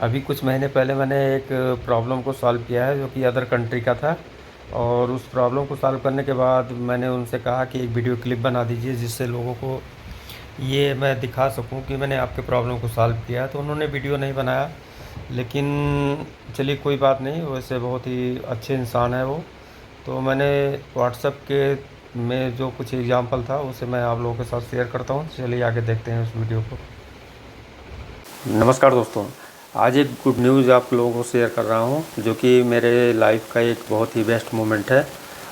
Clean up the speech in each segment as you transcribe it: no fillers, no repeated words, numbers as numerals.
अभी कुछ महीने पहले मैंने एक प्रॉब्लम को सॉल्व किया है जो कि अदर कंट्री का था। और उस प्रॉब्लम को सॉल्व करने के बाद मैंने उनसे कहा कि एक वीडियो क्लिप बना दीजिए जिससे लोगों को ये मैं दिखा सकूं कि मैंने आपके प्रॉब्लम को सॉल्व किया है। तो उन्होंने वीडियो नहीं बनाया, लेकिन चलिए कोई बात नहीं, वैसे बहुत ही अच्छे इंसान है वो। तो मैंने व्हाट्सएप के में जो कुछ एग्जांपल था उसे मैं आप लोगों के साथ शेयर करता हूँ। चलिए आगे देखते हैं उस वीडियो को। नमस्कार दोस्तों, आज एक गुड न्यूज़ आप लोगों को शेयर कर रहा हूँ जो कि मेरे लाइफ का एक बहुत ही बेस्ट मोमेंट है।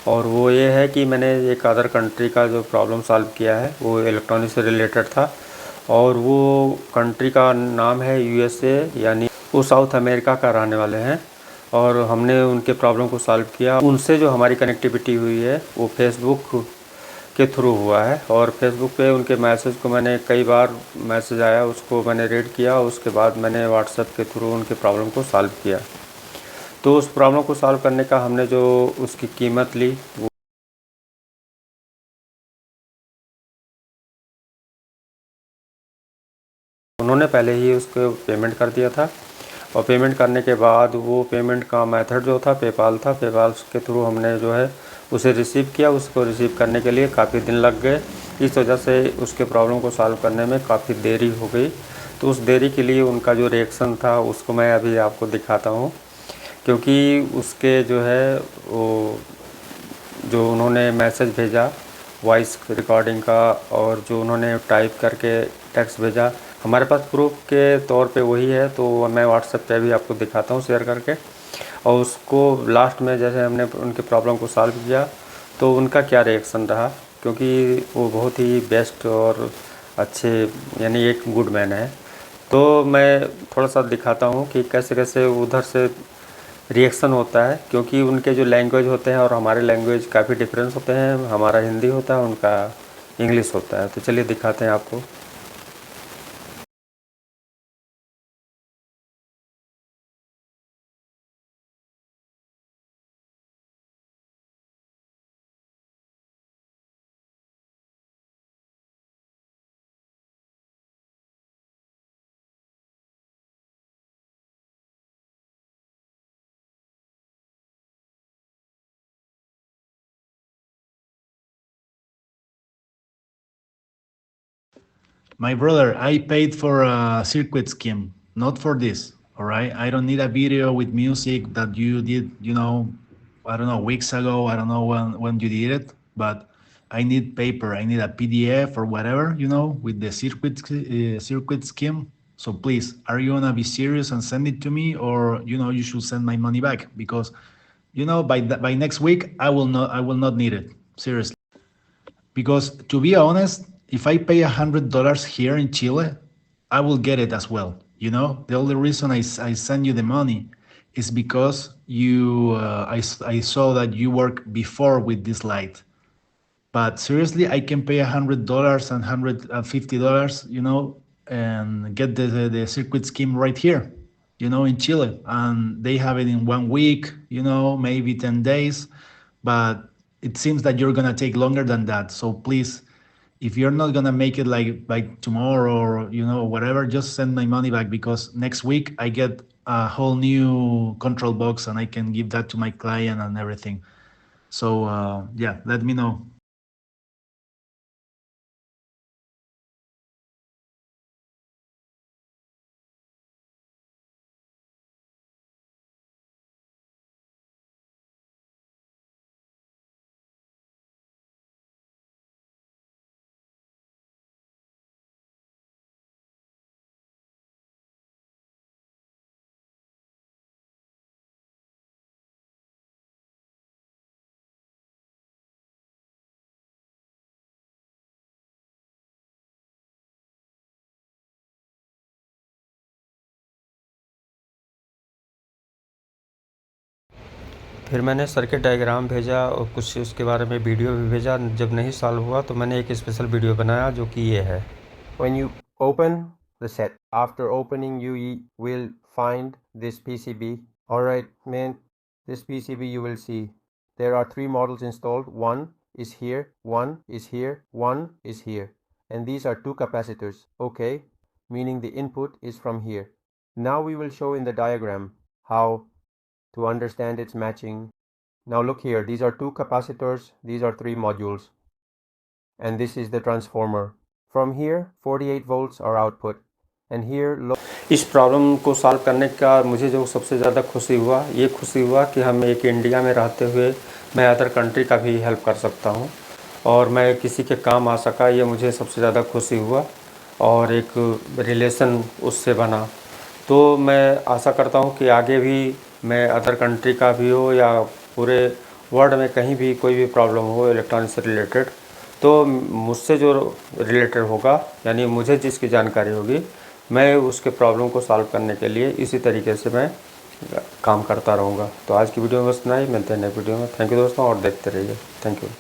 और वो ये है कि मैंने एक अदर कंट्री का जो प्रॉब्लम सॉल्व किया है वो इलेक्ट्रॉनिक से रिलेटेड था। और वो कंट्री का नाम है यूएसए, यानी वो साउथ अमेरिका का रहने वाले हैं। और हमने उनके प्रॉब्लम को सॉल्व किया। उनसे जो हमारी कनेक्टिविटी हुई है वो फेसबुक के थ्रू हुआ है। और फेसबुक पे उनके मैसेज को मैंने कई बार मैसेज आया उसको मैंने रीड किया, उसके बाद मैंने व्हाट्सएप के थ्रू उनके प्रॉब्लम को सॉल्व किया। तो उस प्रॉब्लम को सॉल्व करने का हमने जो उसकी कीमत ली वो उन्होंने पहले ही उसको पेमेंट कर दिया था। और पेमेंट करने के बाद वो पेमेंट का मेथड जो था पेपाल था। पेपाल के थ्रू हमने जो है उसे रिसीव किया। उसको रिसीव करने के लिए काफ़ी दिन लग गए, इस वजह से उसके प्रॉब्लम को सॉल्व करने में काफ़ी देरी हो गई। तो उस देरी के लिए उनका जो रिएक्शन था उसको मैं अभी आपको दिखाता हूँ। क्योंकि उसके जो है वो जो उन्होंने मैसेज भेजा वॉइस रिकॉर्डिंग का, और जो उन्होंने टाइप करके टेक्स्ट भेजा, हमारे पास प्रूफ के तौर पे वही है। तो मैं व्हाट्सएप पे भी आपको दिखाता हूँ शेयर करके। और उसको लास्ट में जैसे हमने उनके प्रॉब्लम को सॉल्व किया तो उनका क्या रिएक्शन रहा, क्योंकि वो बहुत ही बेस्ट और अच्छे, यानी एक गुड मैन है। तो मैं थोड़ा सा दिखाता हूँ कि कैसे कैसे उधर से रिएक्शन होता है, क्योंकि उनके जो लैंग्वेज होते हैं और हमारे लैंग्वेज काफ़ी डिफरेंस होते हैं। हमारा हिंदी होता है, उनका इंग्लिश होता है। तो चलिए दिखाते हैं आपको। My brother, I paid for a circuit scheme, not for this. All right. I don't need a video with music that you did, I don't know, weeks ago. I don't know when you did it, but I need paper. I need a PDF or whatever, with the circuit scheme. So please, are you gonna be serious and send it to me, or you should send my money back because, by next week I will not need it seriously. Because to be honest, if I pay $100 here in Chile, I will get it as well. The only reason I send you the money is because I saw that you work before with this light. But seriously, I can pay $100 and $150, and get the circuit scheme right here, in Chile, and they have it in 1 week, maybe 10 days. But it seems that you're gonna take longer than that. So please, if you're not gonna make it like by tomorrow or whatever, just send my money back because next week I get a whole new control box and I can give that to my client and everything. So yeah, let me know. फिर मैंने circuit diagram भेजा और कुछ उसके बारे में video भी भेजा। जब नहीं सॉल्व हुआ तो मैंने एक स्पेशल वीडियो बनाया जो कि ये है। When you open the set, after opening you will find this PCB. Alright man, this PCB you will see there are 3 models installed. One is here, one is here, one is here, and these are 2 capacitors. Okay, meaning the input is from here. Now we will show in the diagram how to understand its matching. Now look here, these are 2 capacitors, these are 3 modules, and this is the transformer. From here 48 volts are output, and here इस problem को solve करने का मुझे जो सबसे ज़्यादा खुशी हुआ, ये खुशी हुआ कि हम एक इंडिया में रहते हुए मैं अदर कंट्री का भी हेल्प कर सकता हूँ और मैं किसी के काम आ सका, ये मुझे सबसे ज़्यादा खुशी हुआ और एक रिलेशन उससे बना। तो मैं आशा करता हूँ कि आगे भी मैं अदर कंट्री का भी हो या पूरे वर्ल्ड में कहीं भी कोई भी प्रॉब्लम हो इलेक्ट्रॉनिक से रिलेटेड, तो मुझसे जो रिलेटेड होगा, यानी मुझे जिसकी जानकारी होगी, मैं उसके प्रॉब्लम को सॉल्व करने के लिए इसी तरीके से मैं काम करता रहूँगा। तो आज की वीडियो में बस इतना ही, मिलते हैं नेक्स्ट वीडियो में। थैंक यू दोस्तों, और देखते रहिए। Thank you.